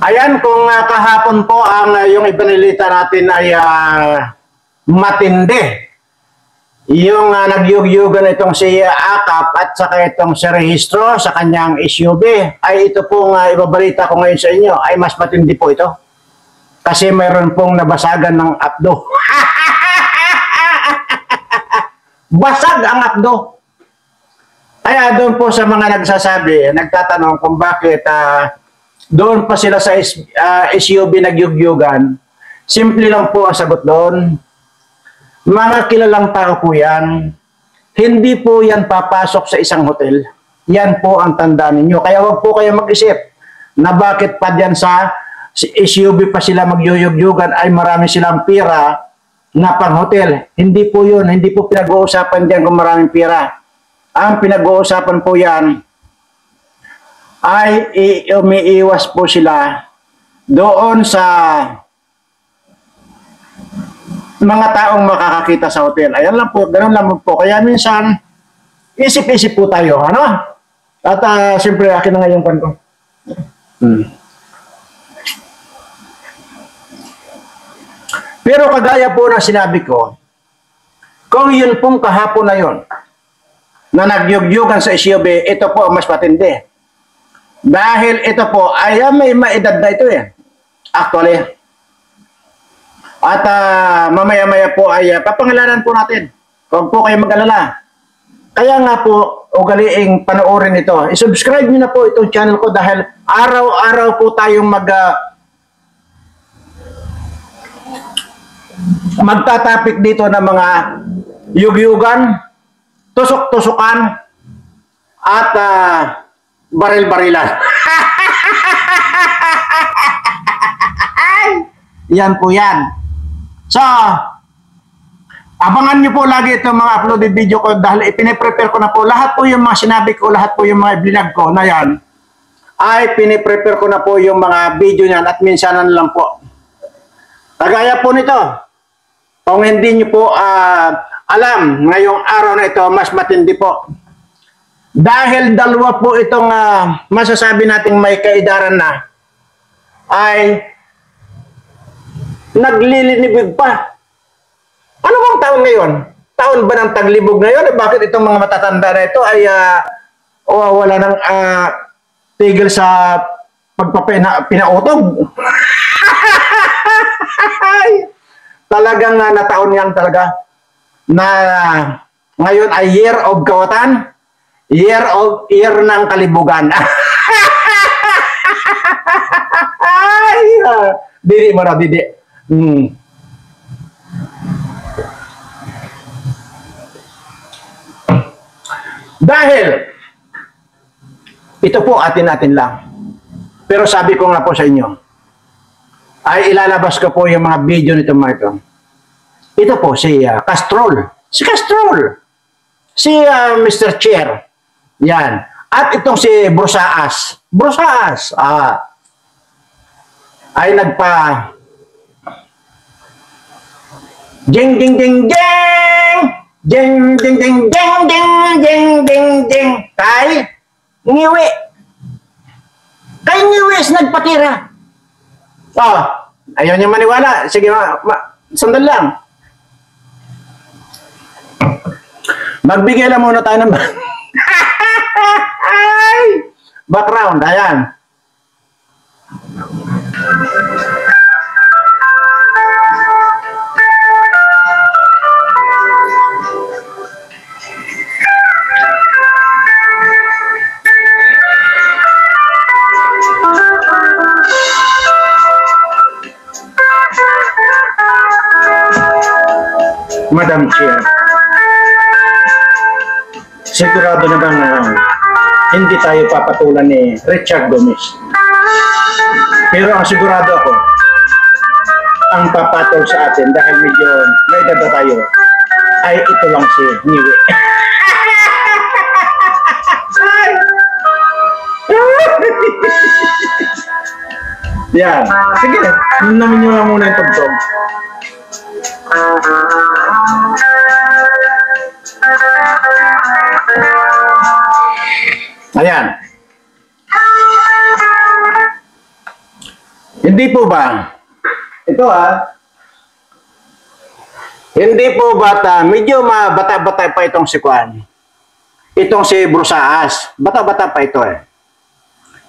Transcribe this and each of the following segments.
Ayan, kung kahapon po ang yung ipanilita natin ay matindi. Yung nagyugyugan itong si Akap at saka itong si Rehistro sa kanyang SUV, ay ito pong ibabalita ko ngayon sa inyo, ay mas matindi po ito. Kasi mayroon pong nabasagan ng apdo. Basag ang apdo. Kaya doon po sa mga nagsasabi, nagtatanong kung bakit doon pa sila sa SUV nagyugyugan, simple lang po ang sagot doon. Mga kilalang tao po yan. Hindi po yan papasok sa isang hotel. Yan po ang tandaan ninyo. Kaya wag po kayo mag-isip na bakit pa dyan sa SUV pa sila magyugyugan ay marami silang pira na pang hotel. Hindi po yun. Hindi po pinag-uusapan dyan kung maraming pira. Ang pinag-uusapan po yan ay umiiwas po sila doon sa mga taong makakakita sa hotel. Ayan lang po, ganun lang po. Kaya minsan, isip-isip po tayo, ano? At siyempre, akin na nga yung kanto. Pero kagaya po na sinabi ko, kung yun pong kahapon na yun, na nagyugyugan sa SUV, ito po mas matindi. Dahil ito po, ay may maedad na ito eh. Actually. At mamaya-maya po ay papangalanan po natin. Huwag po kayo mag-alala. Kaya nga po, ugaliing panoorin ito. I-subscribe nyo na po itong channel ko dahil araw-araw po tayong magtatapik dito ng mga yugyugan, tusok-tusukan, at baril-barilan. Yan po yan. So, abangan nyo po lagi itong mga uploaded video ko dahil ipine-prepare ko na po. Lahat po yung mga sinabi ko, lahat po yung mga vlog ko na yan, ay pine-prepare ko na po yung mga video niyan at minsanan lang po. Kagaya po nito, kung hindi nyo po alam, ngayong araw na ito, mas matindi po. Dahil dalawa po itong masasabi nating may kaidaran na, ay naglilinibig pa. Ano bang taon ngayon? Taon ba ng taglibog ngayon? Bakit itong mga matatanda na ito ay wala nang tigil sa pagpapinautog? Talagang nataon yan talaga na ngayon ay year of kawatan, year ng kalibugan. Didi mo na, didi. Dahil ito po atin-atin lang. Pero sabi ko nga po sa inyo, ay ilalabas ko po yung mga video nito mga ito. Ito po si Castrol. Si Castrol. Si Mr. Chair. Yan. At itong si Brusaas. Brusaas. Ay nagpa jing ding ding ding jing ding ding ding ding ding ding ding kay Ngiwi. Kay Ngiwi nagpatira. Ayaw niya maniwala. Sige, sandal lang. Magbigay lang muna tayo ng background. Ayan. Madam Chair, sigurado naman na hindi tayo papatulan ni Richard Gomez. Pero ang sigurado ako, ang papatol sa atin dahil medyo may dada tayo, ay ito lang si Ngiwi. Yan. Sige, namin nyo lang muna yung tugtog. Ayan. Hindi po ba? Ito hindi po bata, medyo bata-bata pa itong si Kwan. Itong si Brusaas. Bata-bata pa ito eh.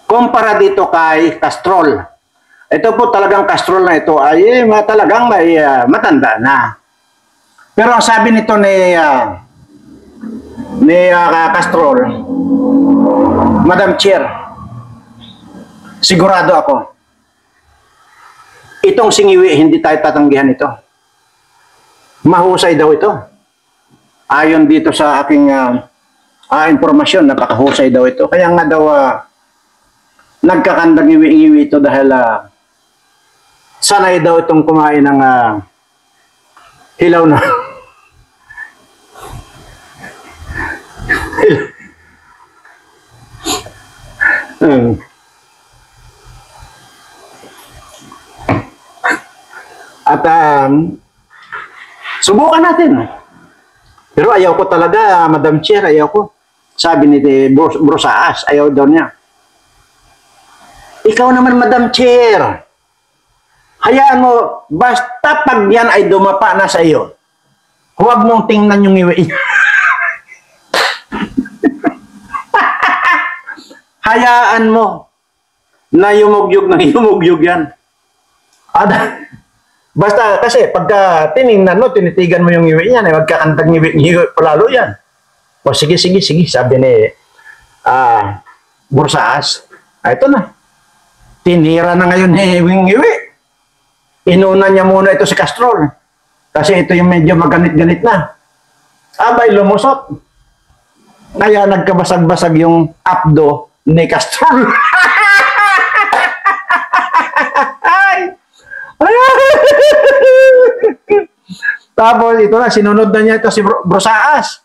Kumpara dito kay Castrol. Ito po talagang Castrol na ito ay talagang may matanda na. Pero ang sabi nito ni Castrol, Madam Chair, sigurado ako, itong singiwi, hindi tayo tatanggihan ito. Mahusay daw ito. Ayon dito sa aking impormasyon, napakahusay daw ito. Kaya nga daw, nagkakandang iwi-iwi ito dahil sanay daw itong kumain ng hilaw na. At subukan natin. Pero ayaw ko talaga, Madam Chair, ayaw ko. Sabi ni Brusaas, ayaw daw niya. Ikaw naman, Madam Chair. Hayaan mo, basta pag yan ay dumapa na sa iyo, huwag mong tingnan yung iwi. Hayaan mo na yumugyog ng yumugyog yan. Basta kasi pagka tinignan mo, tinitigan mo yung iwi yan, huwag kakantang iwi palalo yan. O sige, sabi ni Brusaas. Ito na. Tinira na ngayon yung iwi. Inuna niya muna ito si Castrol. Kasi ito yung medyo maganit-ganit na. Abay, lumusot. Kaya nagkabasag-basag yung abdo ni Castrol. Tapos ito na, sinunod na niya ito si Brusaas.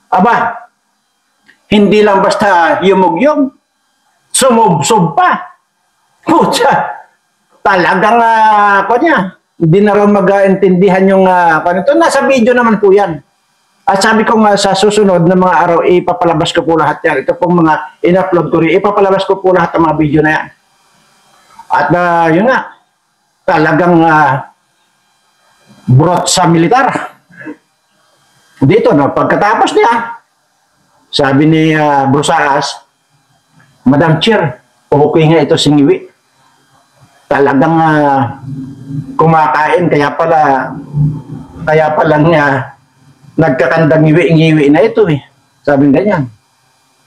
Aba, hindi lang basta yumugyog, sumubsob pa. Pucha, talagang hindi na rin mag-intindihan yung ito. Nasa video naman po yan. At sabi ko nga sa susunod na mga araw, ipapalabas ko po lahat yan. Ito pong mga in-upload ko rin, ipapalabas ko po lahat ng mga video na yan. At yun nga, talagang brought sa militar. Dito, no, pagkatapos niya, sabi ni Brusaas, Madam Chair, okay nga ito singiwi. Talagang kumakain, kaya pala niya nagkakandang ngiwi na ito eh. Sabi ganyan.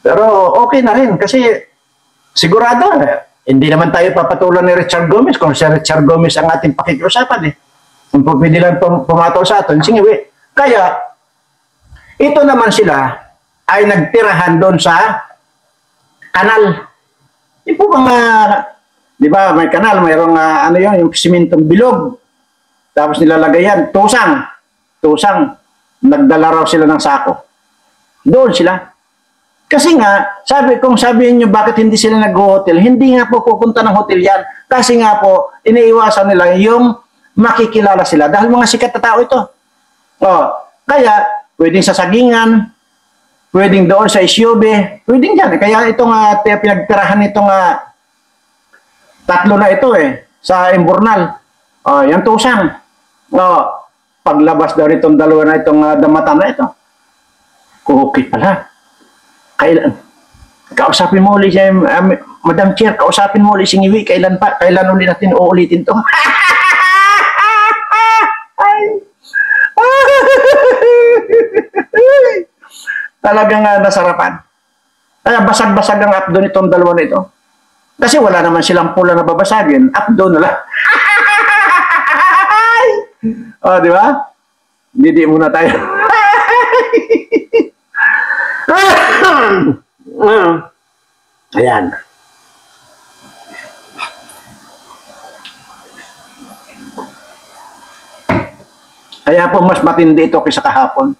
Pero okay na rin kasi sigurado hindi naman tayo papatulan ni Richard Gomez kung si Richard Gomez ang ating pakikiusapan eh. Kung pwede lang pumatol sa atin, singiwi. Kaya ito naman sila ay nagtirahan doon sa kanal. Di po mga, di ba, may kanal, mayroong yung simentong bilog. Tapos nilalagay yan, tusang. Nagdala raw sila ng sako. Doon sila. Kasi nga, sabihin nyo bakit hindi sila nag-hotel, hindi nga po pupunta ng hotel yan. Kasi nga po, iniiwasan nila yung makikilala sila. Dahil mga sikat na tao ito. Kaya, pwedeng sa sagingan, pwedeng doon sa SUV, pwedeng dyan. Kaya itong pinagtirahan itong tatlo na ito sa Imbornal. Yan tusang. Paglabas daw itong dalawa na itong damatan na ito. Okay pala. Kausapin mo ulit siya, Madam Chair, kausapin mo ulit si Ngiwi, kailan ulit natin uulitin to? Talagang nasarapan. Kaya basag-basag ang abdo nitong dalawa na ito. Kasi wala naman silang pula na babasagin, abdo na lang. Di ba? Didi muna tayo. Ayan. Kaya po mas matindi ito kaysa kahapon.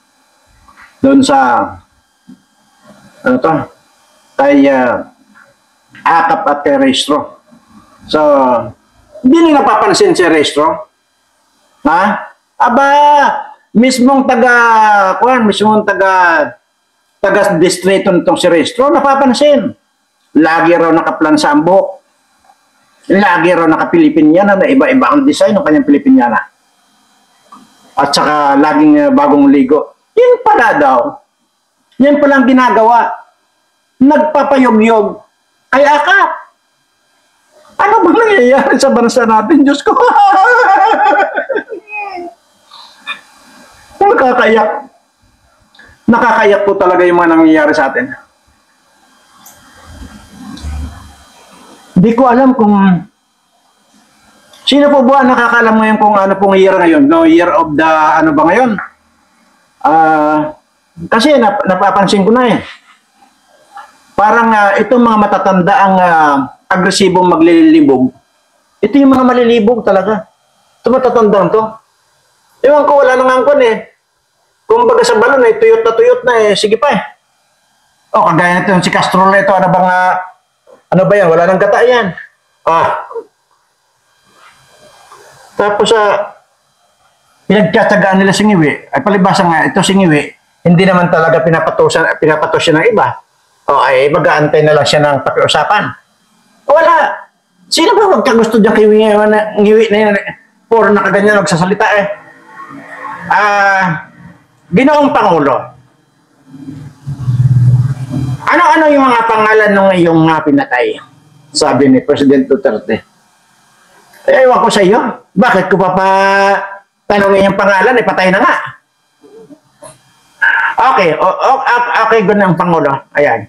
Doon sa kay Akap at kay Restro. So, hindi nila napapansin si Restro. Aba, mismong taga-distrito nitong si Restro, napapansin. Lagi raw nakaplan sa ambok. Lagi raw naka-Pilipinyana na iba-iba ang design ng kanyang Pilipinyana. At saka laging bagong ligo. Yan pala daw. Yan palang ginagawa. Nagpapayog-yog. Kay akap. Ano ba nangyayari sa bansa natin? Diyos ko. Nakakayak. Nakakayak po talaga yung mga nangyayari sa atin. Hindi ko alam kung sino po ba nakakalam ngayon kung ano pong year ngayon? No, year of the ano ba ngayon? Kasi napapansin ko na eh. Parang itong mga matatanda ang agresibong maglilibog. Ito yung mga malilibog talaga. Ito matatandang to. Ewan ko, wala nang angkon eh. Kung baga sa balon eh, tuyot na eh. Sige pa eh. O, kagaya nito, si Castrol ito, ano bang ano ba yan? Wala nang gata yan. Tapos, pinagtatagaan nila si Ngiwi. Ay, palibasa nga, ito si Ngiwi, hindi naman talaga pinapatos siya ng iba. O, ay, mag-aantay na lang siya ng pakiusapan. Wala. Sino ba magkagusto dyan kay Ngiwi na yun? Puro nakaganyan magsasalita eh. Ginoong Pangulo. Ano-ano yung mga pangalan ng iyong pinatay? Sabi ni President Duterte. Ewan ko sa iyo. Bakit ko tanongin yung pangalan? Patay na nga. Okay. Okay, ganun ang Pangulo. Ayan.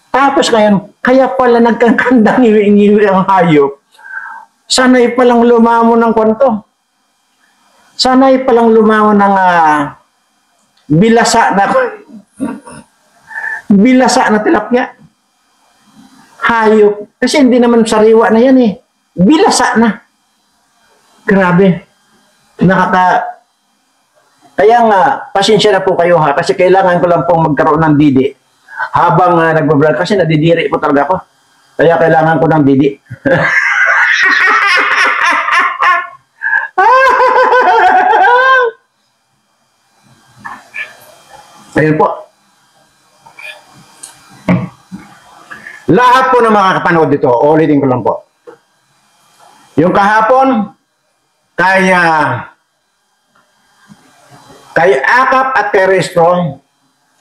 Tapos ngayon, kaya pala nagkakandang ngiwi ang hayop. Sana'y palang lumamo ng kwento. Sana'y palang lumamo ng bilasa na tilapia. Hayop. Kasi hindi naman sariwa na yan eh. Bilasa na. Grabe. Kaya nga, pasensya na po kayo ha. Kasi kailangan ko lang pong magkaroon ng didi. Habang nagbablog. Kasi nadidiri po talaga ako. Kaya kailangan ko ng didi. Ayun po. Lahat po ng mga kapanood dito, ulitin ko lang po. Yung kahapon, kay Akap at kay Restro,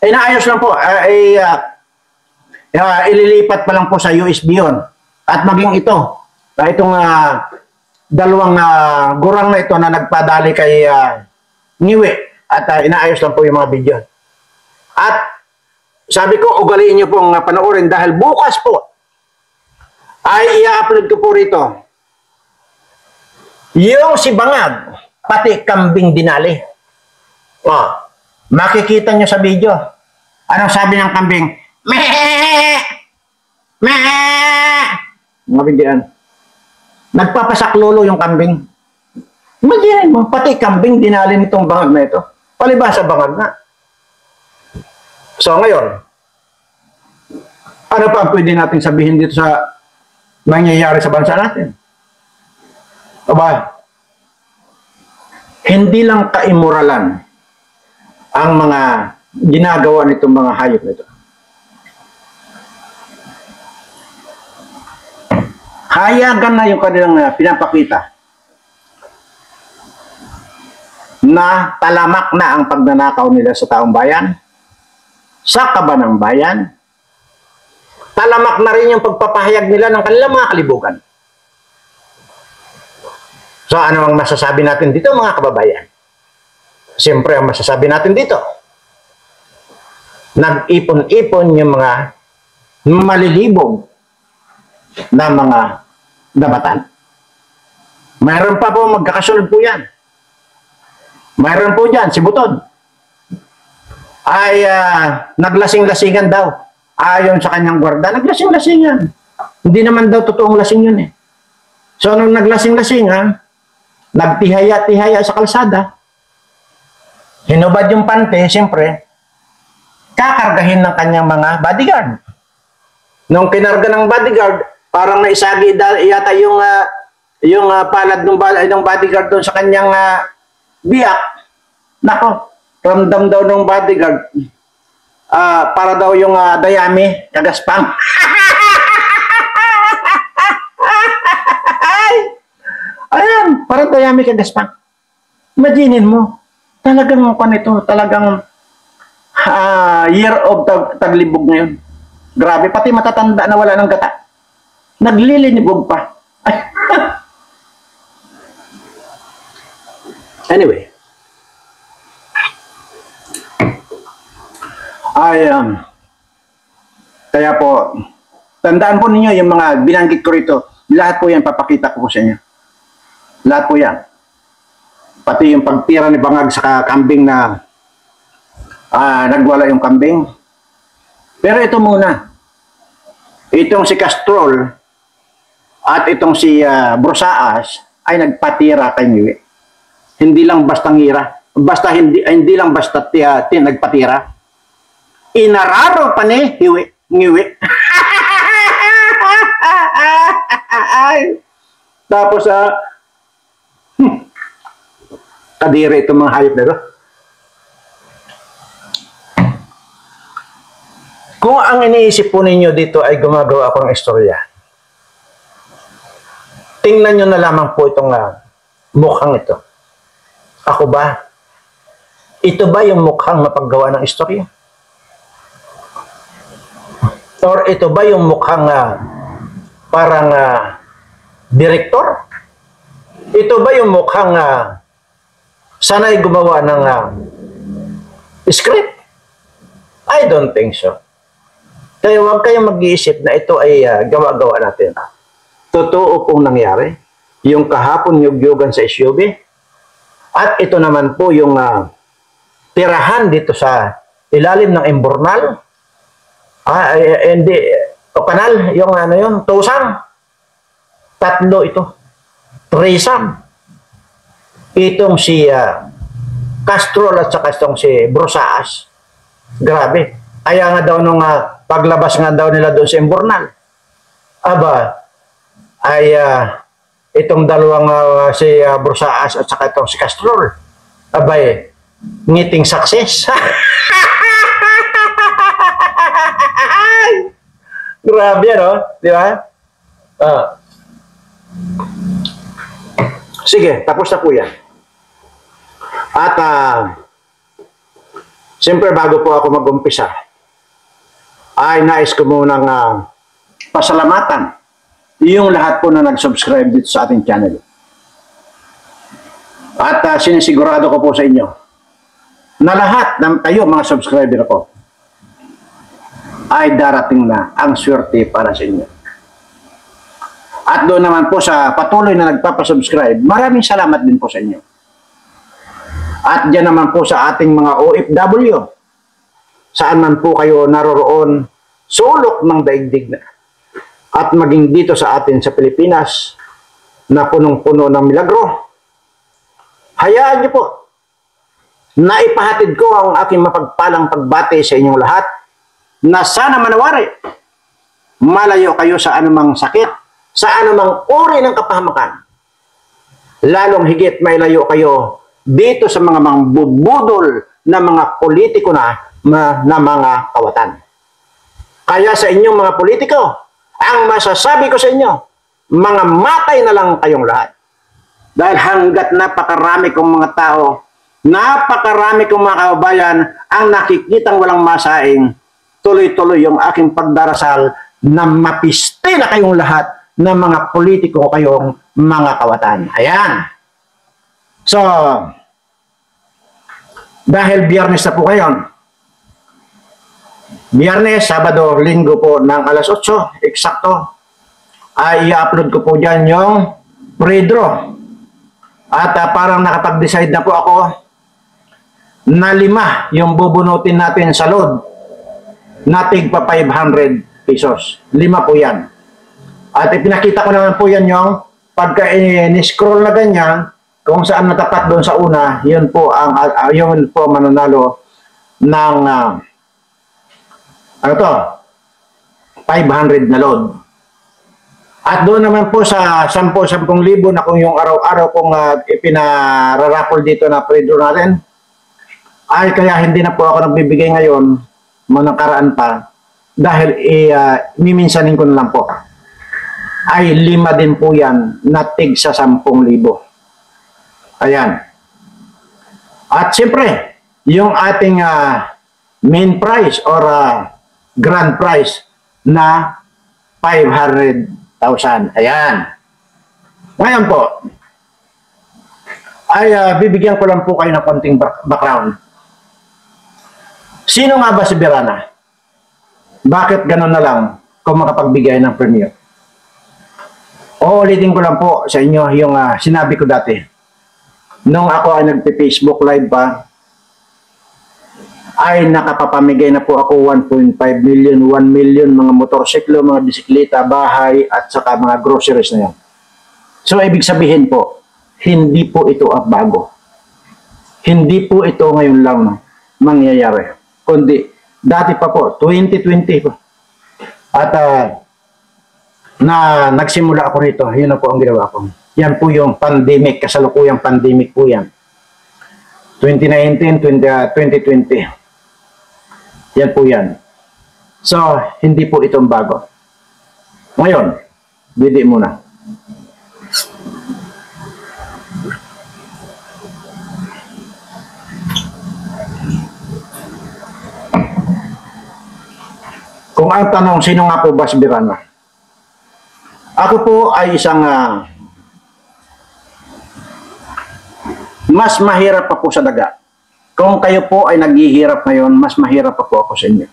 inaayos lang po, ililipat pa lang po sa USB yun. At maging ito, itong dalawang gurang na ito na nagpadali kay Ngiwi, at inaayos lang po yung mga video. At sabi ko, ugaliin niyo pong panoorin dahil bukas po ay i-upload ko po rito yung si Bangag, pati kambing dinali. Makikita niyo sa video. Anong sabi ng kambing? Meh! Meh! Mga bigyan. Nagpapasaklolo yung kambing. Imagine mo, pati kambing dinali nitong Bangag na ito. Palibasa Bangag na. So ngayon, ano pa ang pwede natin sabihin dito sa nangyayari sa bansa natin? Aba, hindi lang kaimoralan ang mga ginagawa nitong mga hayop nito. Hayagan na yung kanilang pinapakita na talamak na ang pagnanakaw nila sa taong bayan, sa kaban ng bayan. Talamak na rin yung pagpapahayag nila ng kanilang mga kalibugan. So ano ang masasabi natin dito mga kababayan? Siyempre ang masasabi natin dito, nag-ipon-ipon yung mga malilibog na mga dabatan. Mayroon pa po magkakasunod po yan. Mayroon po dyan, si Butod ay naglasing-lasingan daw. Ayon sa kanyang gwarda, naglasing-lasingan. Hindi naman daw totoong lasing yun eh. So nung naglasing-lasingan, nagtihaya-tihaya sa kalsada, hinubad yung pante, siyempre, kakargahin ng kanyang mga bodyguard. Nung kinarga ng bodyguard, parang naisagi yata yung palad ng bodyguard doon sa kanyang biyak. Nako, ramdam daw ng bodyguard, para daw yung dayami, kagaspang. Ang kayami kagaspang. Imaginin mo, talagang ito, talagang year of taglibog ngayon. Grabe, pati matatanda na wala ng gata. Naglilinibog pa. Anyway, kaya po, tandaan po ninyo yung mga binanggit ko rito. Lahat po yan, papakita ko po sa inyo. Lahat po yan. Pati yung pagtira ni Bangag sa kambing na nagwala yung kambing. Pero ito muna. Itong si Castrol at itong si Brosaas ay nagpatira kay Ngiwi. Hindi lang basta ngira. Hindi lang basta nagpatira. Inararo pa ni Ngiwi. Tapos kadiri itong mga hayop na ito. Kung ang iniisip po ninyo dito ay gumagawa ako ng istorya, tingnan nyo na lamang po itong mukhang ito. Ako ba? Ito ba yung mukhang mapaggawa ng istorya? Or ito ba yung mukhang parang direktor? Ito ba yung mukhang sanay gumawa ng script? I don't think so. Kaya huwag kayong mag-iisip na ito ay gawa-gawa natin. Totoo pong nangyari. Yung kahapon yugyugan sa SUV. At ito naman po yung tirahan dito sa ilalim ng Imbornal. Hindi, o kanal, yung Tusang. Tatlo ito. Trisam. Itong si Castrol at saka itong si Brosaas. Grabe. Kaya nga daw nung paglabas nga daw nila doon sa Imbornal, ay itong dalawang si Brosaas at saka itong si Castrol, ngiting success. Grabe, no? Di ba? Sige, tapos na po yan. At siyempre bago po ako mag-umpisa, ay nais ko munang pasalamatan yung lahat po na nag-subscribe dito sa ating channel. At sinisigurado ko po sa inyo na lahat ng kayo mga subscriber ko ay darating na ang swerte para sa inyo. At doon naman po sa patuloy na nagpapasubscribe, maraming salamat din po sa inyo. At dyan naman po sa ating mga OFW, saan man po kayo naroroon, sulok ng daigdig na. At maging dito sa atin sa Pilipinas, na punong-puno ng milagro, hayaan niyo po, na ipahatid ko ang aking mapagpalang pagbati sa inyong lahat, na sana manawari, malayo kayo sa anumang sakit, sa anumang uri ng kapahamakan. Lalong higit may layo kayo dito sa mga bubudol na mga politiko na mga kawatan. Kaya sa inyong mga politiko, ang masasabi ko sa inyo, mga matay na lang kayong lahat. Dahil hanggat napakarami kong mga tao, napakarami kong mga kababayan ang nakikitang walang masaing, tuloy-tuloy yung aking pagdarasal na mapiste na kayong lahat ng mga politiko kayong mga kawatan. Ayan. So, dahil Biyernes na po ngayon, Biyernes, Sabado, Linggo po ng alas 8, eksakto, ay i-upload ko po dyan yung pre-draw. At parang nakapag-decide na po ako na 5 yung bubunutin natin sa load na tigpa 500 pesos. 5 po yan. At ipinakita ko naman po yan yung pagka in-scroll na ganyan, kung saan natapat doon sa una, yun po mananalo ng 500 na load. At doon naman po sa 10,000 na kung yung araw-araw kung ipinararapol dito na pre-draw natin, ay kaya hindi na po ako nagbibigay ngayon, manakaraan pa, dahil miminsanin ko na lang po. Ay 5 din po yan na tig sa 10,000. Ayan. At siyempre, yung ating main prize or grand prize na 500,000. Ayan. Ngayon po, ay bibigyan ko lang po kayo ng konting background. Sino nga ba si Berana? Bakit ganun na lang kung makapagbigay ng premiere? Uulitin ko lang po sa inyo yung sinabi ko dati. Nung ako ay nagpe-Facebook live pa, ay nakapapamigay na po ako 1.5 million, 1 million mga motorsiklo, mga bisikleta, bahay, at saka mga groceries na yan. So, ibig sabihin po, hindi po ito bago. Hindi po ito ngayon lang mangyayari. Kundi, dati pa po, 2020 po. At na nagsimula ako rito, yun na po ang ginawa ko. Yan po yung pandemic, kasalukuyang pandemic po yan. 2019, 2020. Yan po yan. So, hindi po itong bago. Ngayon, bidi muna. Kung ang tanong, sino nga po ba si Berana? Ako po ay isang mas mahirap pa po sa daga. Kung kayo po ay naghihirap ngayon, mas mahirap pa po ako sa inyo.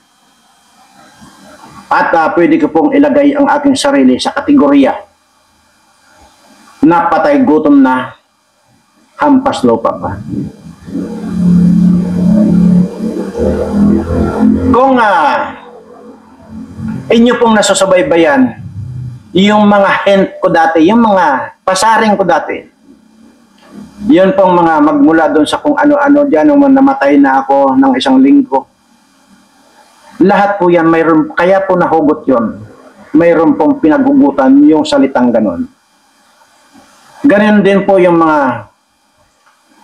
At pwede ko pong ilagay ang aking sarili sa kategorya na patay gutom na, hampas lupa pa. Kung inyo pong nasusubaybayan yung mga hint ko dati, yung mga pasaring ko dati, yun pong mga magmula doon sa kung ano-ano dyan, nung namatay na ako ng isang linggo. Lahat po yan, mayroon, kaya po nahugot yun. Mayroon pong pinaghugutan yung salitang ganon. Ganon din po yung mga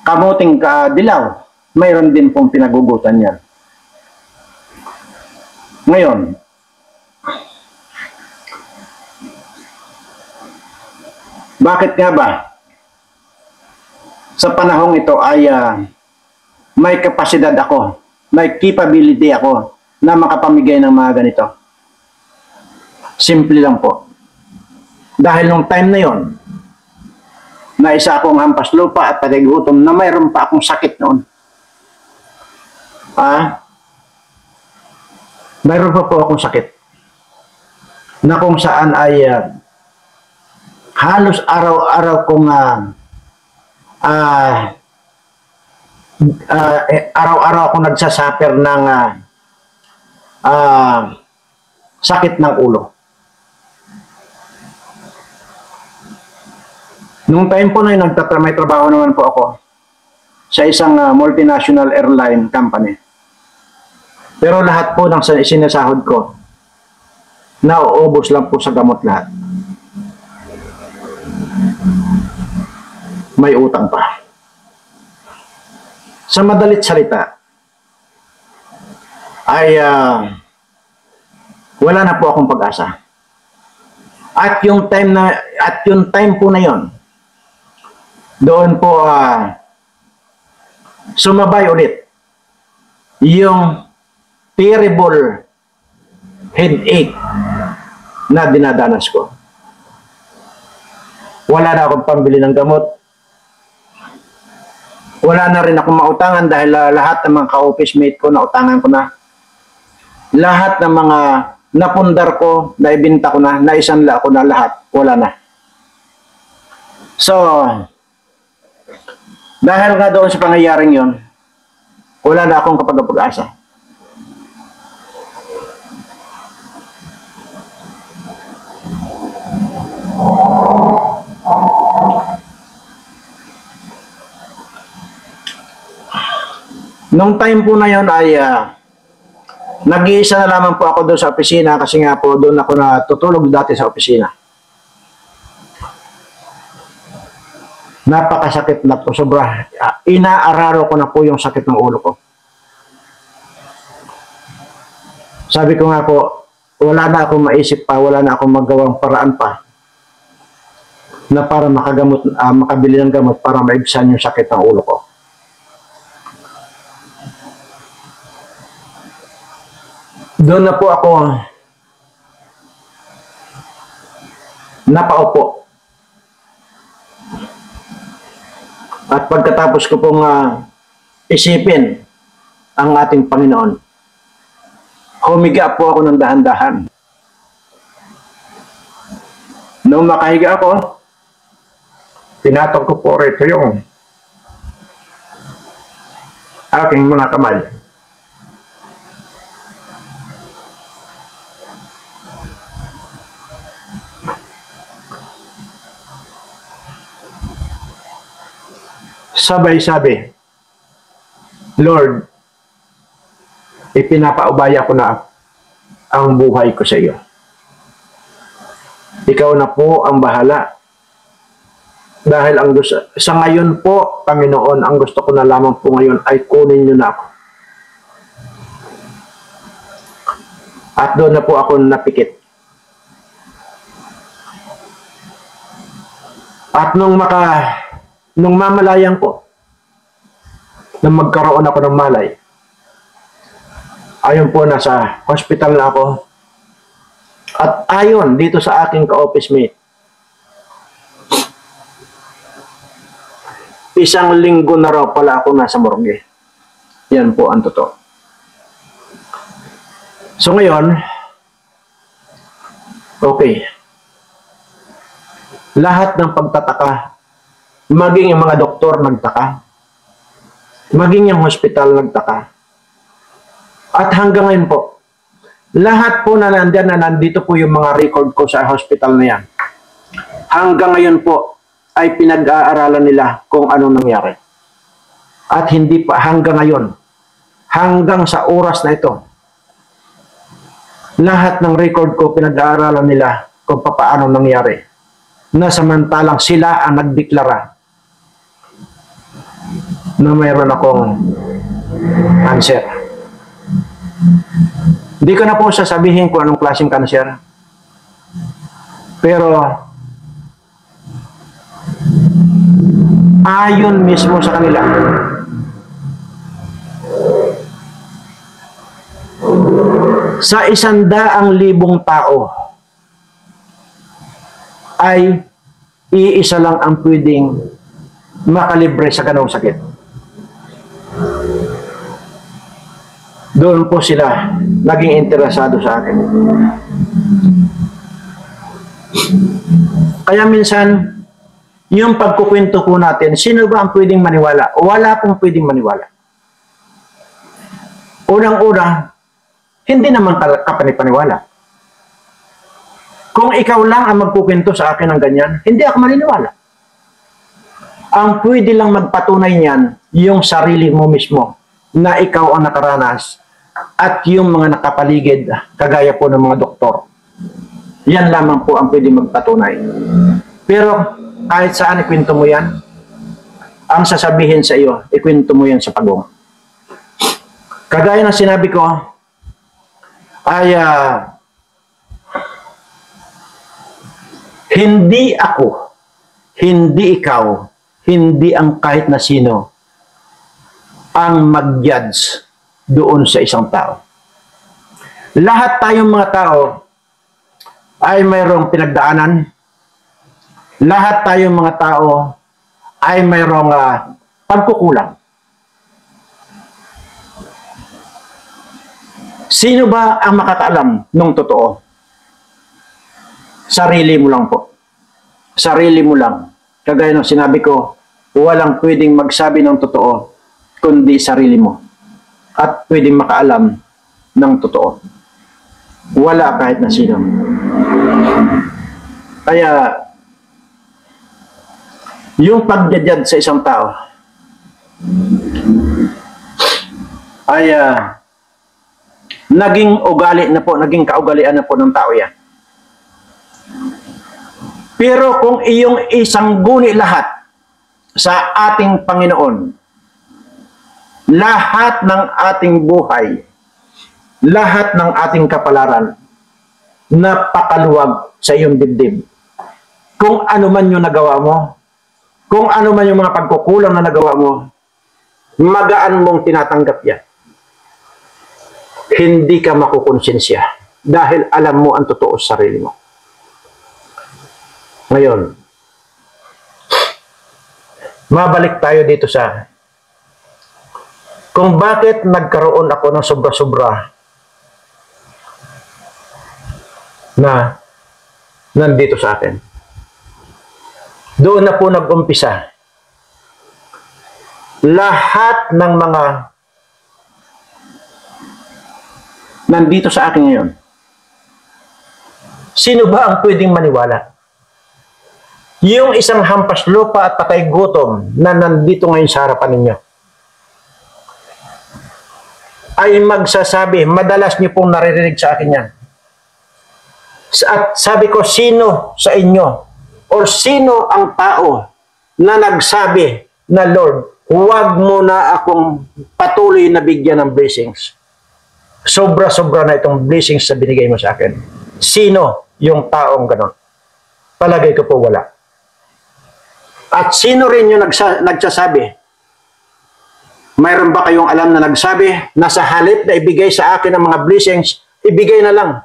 kamuting dilaw. Mayroon din pong pinaghugutan yan. Ngayon, bakit nga ba sa panahong ito ay may kapasidad ako, may capability ako na makapamigay ng mga ganito? Simple lang po. Dahil nung time na yon, na isa akong hampas lupa at patay gutom, na mayroon pa akong sakit noon. Mayroon pa po akong sakit na kung saan ay halos araw-araw kong araw-araw akong nagsasuffer ng sakit ng ulo. Nung time po na yun, may trabaho naman po ako sa isang multinational airline company. Pero lahat po ng sinasahod ko, nauubos lang po sa gamot lahat. May utang pa. Sa madalit salita, ay wala na po akong pag-asa. At yung time po na yon, doon po sumabay ulit yung terrible headache na dinadanas ko. Wala na akong pambili ng gamot. Wala na rin akong mautangan dahil lahat ng mga ka-office mate ko, nautangan ko na. Lahat ng mga napundar ko, naibinta ko na, naisanla ko na lahat. Wala na. So, dahil nga doon sa pangyayaring yon, wala na akong kapag-asa. Nung time po na yon ay nag-iisa na lamang po ako doon sa opisina kasi nga po doon ako natutulog dati sa opisina. Napakasakit na po, sobra. Inaararo ko na po yung sakit ng ulo ko. Sabi ko nga po, wala na akong maisip pa, wala na akong magawang paraan pa na para makabili ng gamot para maibsan yung sakit ng ulo ko. Doon na po ako napaupo. At pagkatapos ko pong isipin ang ating Panginoon, humiga po ako ng dahan-dahan. Nung makahiga ako, tinatog ko po rito yung aking mga kamay. Sabay sabi, Lord, ipinapaubaya ko na ang buhay ko sa iyo. Ikaw na po ang bahala. Dahil ang gusto, sa ngayon po, Panginoon, ang gusto ko na lamang po ngayon ay kunin niyo na ako. At doon na po ako napikit. At nung mamalayan ko, nung magkaroon ako ng malay, ayon po, nasa hospital na ako. At ayon dito sa aking ka-office mate, 1 linggo na raw pala ako nasa morgue. Yan po ang totoo. So ngayon, okay. Lahat ng pagtataka, maging yung mga doktor nagtaka, maging yung hospital nagtaka. At hanggang ngayon po, lahat po na nandito po yung mga record ko sa hospital na yan. Hanggang ngayon po ay pinag-aaralan nila kung anong nangyari. At hindi pa hanggang ngayon, hanggang sa oras na ito, lahat ng record ko pinag-aaralan nila kung paano nangyari. Na samantalang sila ang nagdeklara na mayroon akong cancer. Hindi ko na po sasabihin kung anong klaseng cancer. Pero ayon mismo sa kanila, sa 100,000 tao ay iisa lang ang pwedeng makalibre sa ganong sakit. Doon po sila naging interesado sa akin. Kaya minsan, yung pagkukwento po natin, sino ba ang pwedeng maniwala? Wala pong pwedeng maniwala. Unang-una, hindi naman kapanipaniwala. Kung ikaw lang ang magkukwento sa akin ng ganyan, hindi ako maniniwala. Ang pwede lang magpatunay niyan, yung sarili mo mismo, na ikaw ang nakaranas, at yung mga nakapaligid, kagaya po ng mga doktor. Yan lamang po ang pwede magpatunay. Pero kahit saan ikwento mo yan, ang sasabihin sa iyo, ikwento mo yan sa pagong. Kagaya ng sinabi ko, ay hindi ako, hindi ikaw, hindi ang kahit na sino ang mag-judge doon sa isang tao. Lahat tayong mga tao ay mayroong pinagdaanan. Lahat tayong mga tao ay mayroong pagkukulang. Sino ba ang makakaalam ng totoo? Sarili mo lang po. Sarili mo lang. Kagaya ng sinabi ko, walang pwedeng magsabi ng totoo kundi sarili mo. At pwedeng makaalam ng totoo. Wala kahit na sino. Kaya, yung pagdadjad sa isang tao ay naging ugali na po, naging kaugalian na po ng tao yan. Pero kung iyong isangguni lahat sa ating Panginoon, lahat ng ating buhay, lahat ng ating kapalaran, napakaluwag sa iyong dibdib. kung ano man yung nagawa mo, kung ano man yung mga pagkukulang na nagawa mo, magaan mong tinatanggap yan. Hindi ka makukonsensya dahil alam mo ang totoo sa sarili mo. Ngayon, mabalik tayo dito sa kung bakit nagkaroon ako ng sobra-sobra na nandito sa akin. Doon na po nag-umpisa. Lahat ng mga nandito sa akin ngayon. Sino ba ang pwedeng maniwala? Yung isang hampas lupa at patay gutom na nandito ngayon sa harapan ninyo ay magsasabi, madalas niyo pong naririnig sa akin yan. At sabi ko, sino sa inyo o sino ang tao na nagsabi na Lord, huwag mo na akong patuloy na bigyan ng blessings. Sobra-sobra na itong blessings na binigay mo sa akin. Sino yung taong ganon? Palagay ko po wala. At sino rin yung nagsasabi? Mayroon ba kayong alam na nagsabi na sa halip na ibigay sa akin ang mga blessings, ibigay na lang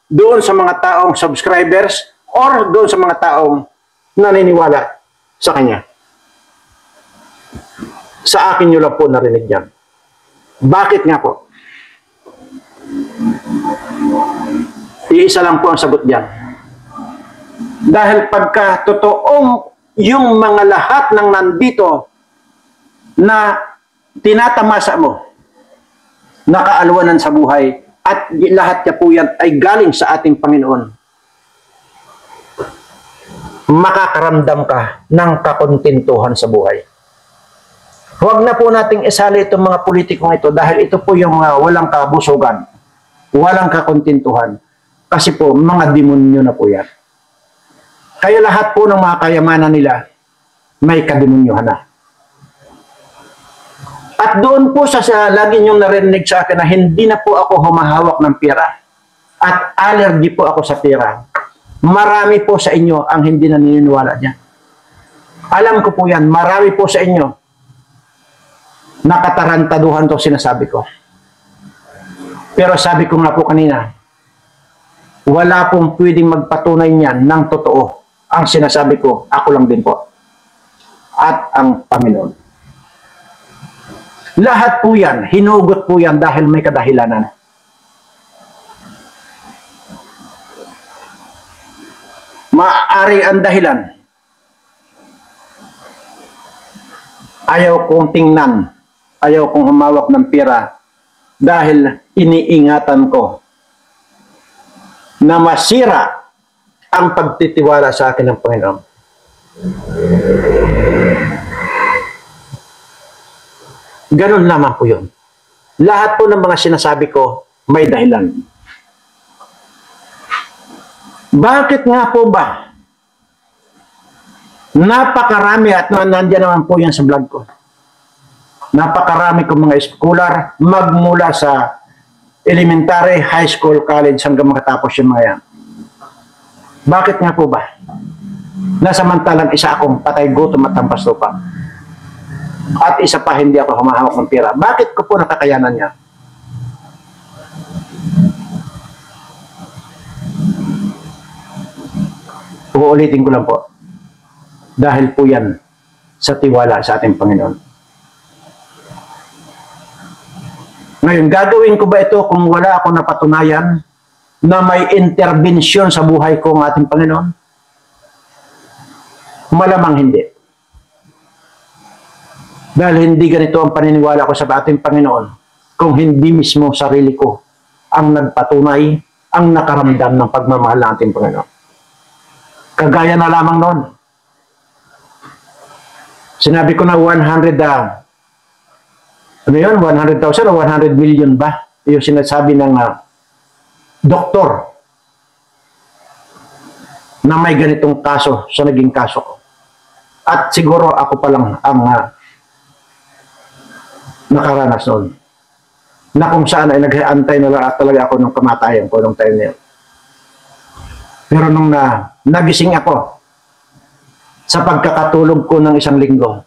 doon sa mga taong subscribers or doon sa mga taong naniniwala sa kanya? Sa akin nyo lang po narinig yan. Bakit nga po? Iisa lang po ang sagot diyan. Dahil pagka totoong yung mga lahat ng nandito na tinatamasa mo, nakaalwanan sa buhay, at lahat niya po yan ay galing sa ating Panginoon, makakaramdam ka ng kakontentuhan sa buhay. Huwag na po nating isali itong mga politikong ito dahil ito po yung walang kabusugan, walang kakontentuhan. Kasi po, mga demonyo na po yan. Kaya lahat po ng mga kayamanan nila, may kademonyohan na. At doon po sa lagi niyong narinig sa akin na hindi na po ako humahawak ng pera. At allergy po ako sa pera. Marami po sa inyo ang hindi naniniwala niya. Alam ko po yan, marami po sa inyo nakatarantaduhan to sinasabi ko. Pero sabi ko nga po kanina, wala pong pwedeng magpatunay niyan ng totoo. Ang sinasabi ko, ako lang din po. At ang Panginoon. Lahat po yan, hinugot po yan dahil may kadahilanan. Maaari ang dahilan. Ayaw kong tingnan, ayaw kong humawak ng pera dahil iniingatan ko na masira ang pagtitiwala sa akin ng Panginoon. Ganun naman po yun. Lahat po ng mga sinasabi ko, may dahilan. Bakit nga po ba? Napakarami at nandiyan naman po yan sa vlog ko. Napakarami kong mga schooler magmula sa elementary, high school, college hanggang makatapos yung mga yan. Bakit nga po ba? Nasamantalang isa akong patay gutom at hampas lupa. At isa pa hindi ako humahawak ng pera. Bakit ko po nakakayanan niya? Uulitin ko lang po. Dahil po yan sa tiwala sa ating Panginoon. Ngayon, gagawin ko ba ito kung wala akong napatunayan na may intervensyon sa buhay ko ng ating Panginoon? Malamang hindi. Dahil hindi ganito ang paniniwala ko sa ating Panginoon kung hindi mismo sarili ko ang nagpatunay, ang nakaramdam ng pagmamahal ng ating Panginoon. Kagaya na lamang noon. Sinabi ko na 100,000 o 100 million ba? Yung sinasabi ng doktor na may ganitong kaso sa naging kaso ko. At siguro ako pa lang ang nakaranas noon. Na kung saan ay nag-aantay na lang talaga ako ng kamatayan ko nung time na yun. Pero nung nagising ako, sa pagkakatulog ko ng isang linggo.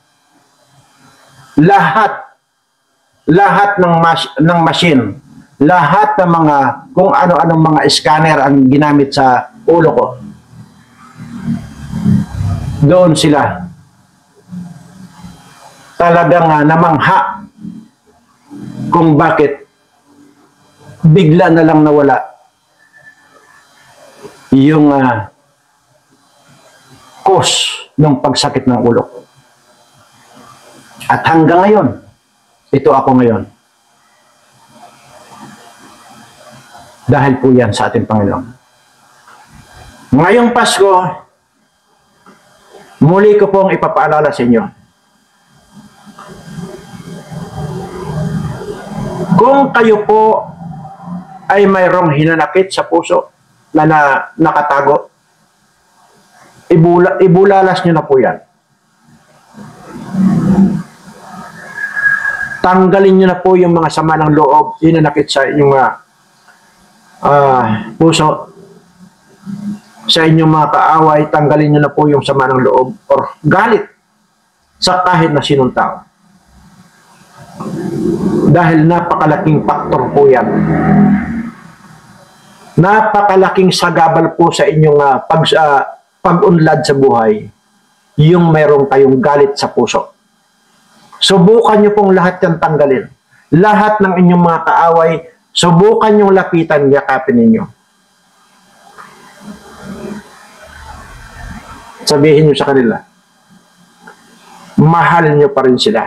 Lahat ng machine, lahat ng mga kung ano-anong mga scanner ang ginamit sa ulo ko. Doon sila talagang namangha kung bakit bigla na lang nawala yung cause ng pagsakit ng ulo ko. At hanggang ngayon, ito ako ngayon. Dahil po yan sa ating Panginoon. Ngayong Pasko, muli ko pong ipapaalala sa inyo. Kung kayo po ay mayroong hinanakit sa puso na nakatago, ibulalas nyo na po yan. Tanggalin nyo na po yung mga sama ng loob, hinanakit sa inyong puso, sa inyong mga kaaway. Tanggalin nyo na po yung sama ng loob or galit sa kahit na sinong tao. Dahil napakalaking faktor po yan. Napakalaking sagabal po sa inyong pag-unlad sa buhay, yung mayroong kayong galit sa puso. Subukan nyo pong lahat yan tanggalin. Lahat ng inyong mga kaaway, subukan nyong lapitan, yakapin ninyo. Sabihin nyo sa kanila, mahal nyo pa rin sila.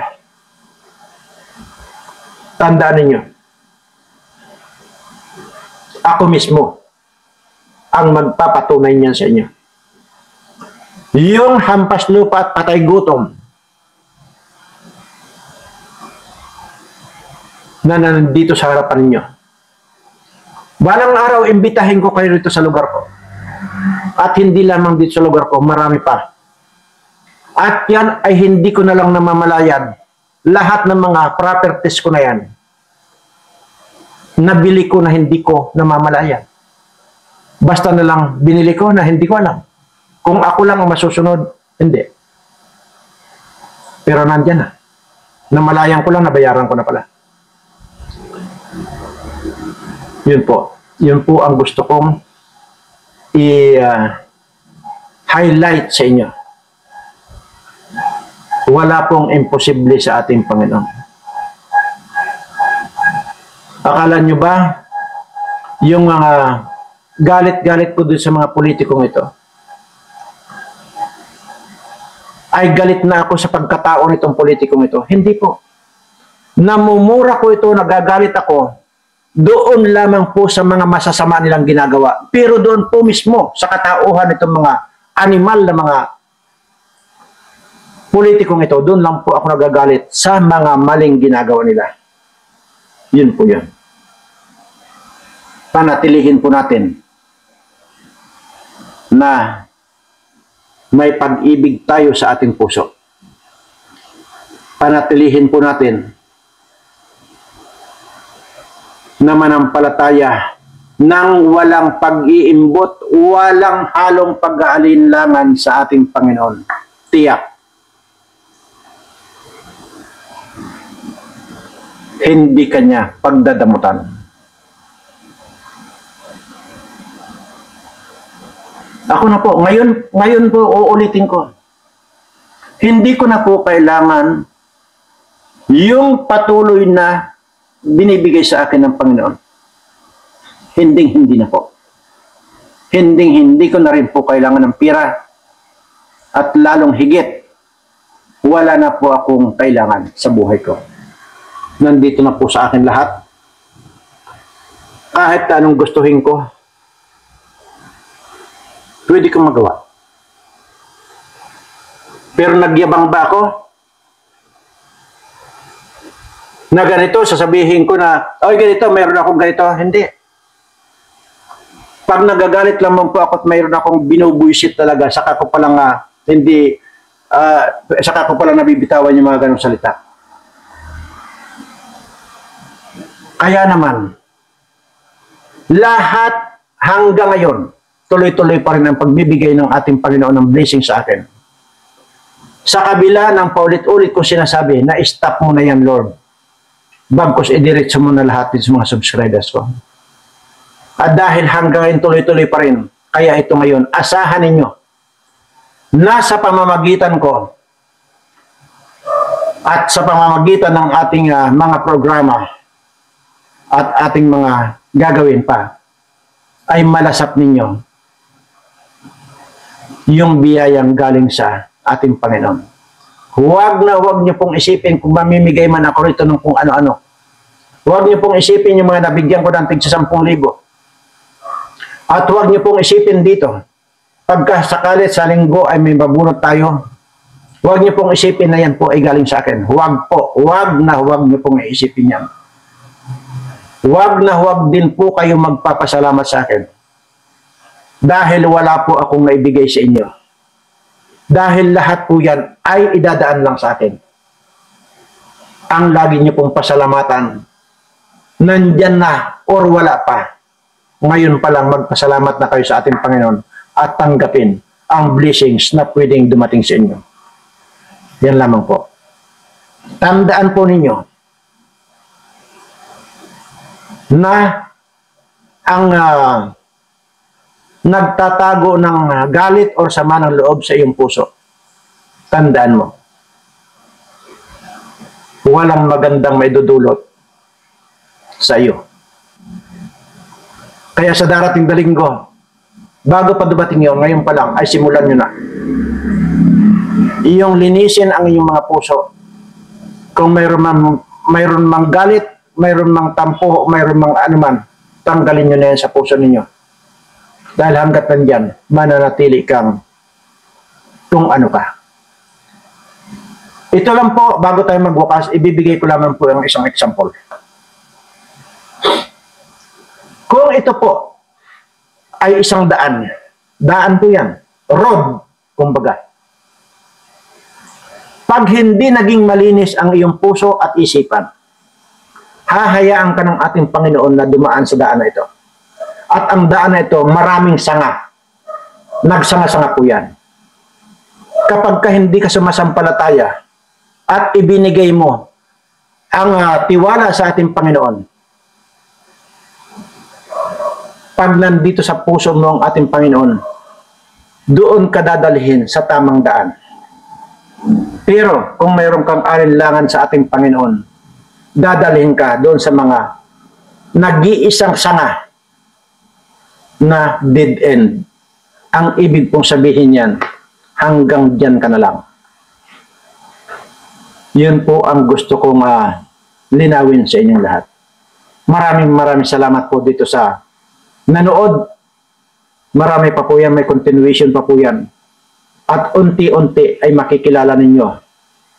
Tandaan ninyo, ako mismo ang magpapatunay niyan sa inyo. Yung hampas lupa at patay gutom na nandito sa harapan ninyo. Balang araw, imbitahin ko kayo rito sa lugar ko. At hindi lamang dito sa lugar ko, marami pa. At yan ay hindi ko na lang namamalayan. Lahat ng mga properties ko na yan, nabili ko na hindi ko namamalayan. Basta na lang binili ko na hindi ko alam. Kung ako lang ang masusunod, hindi. Pero nandyan na. Namalayan ko lang, nabayaran ko na pala. Yun po. Yun po ang gusto kong i-highlight sa inyo. Wala pong imposible sa ating Panginoon. Akala nyo ba yung mga galit-galit ko dun sa mga politikong ito ay galit na ako sa pagkatao nitong politikong ito? Hindi po. Namumura ko ito, nagagalit ako doon lamang po sa mga masasama nilang ginagawa. Pero doon po mismo sa katauhan nitong mga animal na mga politikong ito, doon lang po ako nagagalit sa mga maling ginagawa nila. Yun po yun. Panatilihin po natin na may pag-ibig tayo sa ating puso. Panatilihin po natin na manampalataya nang walang pag-iimbot, walang halong pag-aalinlangan sa ating Panginoon. Tiyak. Hindi kanya pagdadamutan. Ako na po, ngayon po uulitin ko. Hindi ko na po kailangan yung patuloy na binibigay sa akin ng Panginoon. Hindi na po. Hindi ko na rin po kailangan ng pira. At lalong higit, wala na po akong kailangan sa buhay ko. Nandito na po sa akin lahat. Kahit anong gustuhin ko, pwede kong magawa. Pero nagyabang ba ako? Na ganito, sasabihin ko na, ay ganito, mayroon akong ganito. Hindi. Pag nagagalit lamang po ako at mayroon akong binubuisit talaga, saka ko palang saka ko palang nabibitawan yung mga ganong salita. Kaya naman, lahat hanggang ngayon, tuloy-tuloy pa rin ang pagbibigay ng ating Panginoon ng blessing sa akin. Sa kabila ng paulit-ulit ko sinasabi na stop mo na yan, Lord. Bagkus idiretso mo na lahat sa mga subscribers ko. At dahil hanggang ngayon tuloy-tuloy pa rin, kaya ito ngayon, asahan ninyo, nasa pamamagitan ko at sa pamamagitan ng ating mga programa at ating mga gagawin pa, ay malasap ninyo yung biyayang galing sa ating Panginoon. Huwag niyo pong isipin kung mamimigay man ako rito ng kung ano-ano. Huwag niyo pong isipin yung mga nabigyan ko ng tig sa 10,000. At huwag niyo pong isipin dito, pagka sakali sa linggo ay may babunot tayo, huwag niyo pong isipin na yan po ay galing sa akin. Huwag po, huwag niyo pong isipin yan. Huwag na huwag din po kayo magpapasalamat sa akin. Dahil wala po akong naibigay sa inyo. Dahil lahat po yan ay idadaan lang sa akin. Ang lagi niyo pong pasalamatan, nandyan na or wala pa. Ngayon pa lang magpasalamat na kayo sa ating Panginoon at tanggapin ang blessings na pwedeng dumating sa inyo. Yan lamang po. Tandaan po ninyo na ang nagtatago ng galit o sama ng loob sa iyong puso, tandaan mo, walang magandang maidudulot sa iyo. Kaya sa darating na linggo, bago pa dumating yun, ngayon pa lang, ay simulan nyo na. Iyong linisin ang iyong mga puso. Kung mayroon mang galit, mayroon mang tampo, mayroon mang anuman, tanggalin nyo na yan sa puso ninyo. Dahil hanggat nandyan, mananatili kang kung ano ka. Ito lang po, bago tayo magwakas, ibibigay ko lamang po yung isang example. Kung ito po ay isang daan, daan po yan, road, kumbaga. Pag hindi naging malinis ang iyong puso at isipan, hahayaan ka ng ating Panginoon na dumaan sa daan na ito. At ang daan na ito, maraming sanga. Nagsanga-sanga po yan. Kapag ka hindi ka sumasampalataya at ibinigay mo ang tiwala sa ating Panginoon, pag nandito sa puso mo ang ating Panginoon, doon ka dadalhin sa tamang daan. Pero kung mayroon kang alinlangan sa ating Panginoon, dadalhin ka doon sa mga nag-iisang sanga na dead end. Ang ibig pong sabihin yan, hanggang dyan ka na lang. Yun po ang gusto kong linawin sa inyong lahat. Maraming salamat po dito sa nanood. Marami pa po yan, may continuation pa po yan. At unti-unti ay makikilala ninyo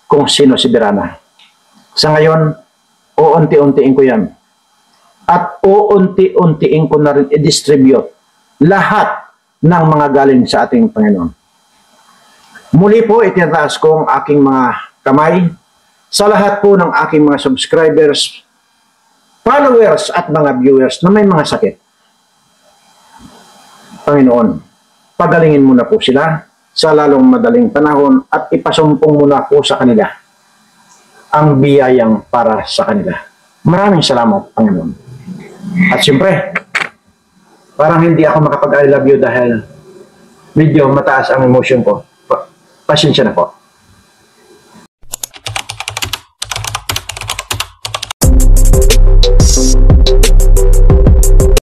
kung sino si Berana. Sa ngayon, uunti-untiin ko yan. At uunti-untiin ko na rin i-distribute lahat ng mga galing sa ating Panginoon. Muli po, itinataas ko ang aking mga kamay sa lahat po ng aking mga subscribers, followers at mga viewers na may mga sakit. Panginoon, pagalingin mo na po sila sa lalong madaling panahon at ipasumpong mo na po sa kanila ang biyayang para sa kanila. Maraming salamat, Panginoon. At siyempre, parang hindi ako makapag-I love you dahil medyo mataas ang emotion ko. Pasensya na po.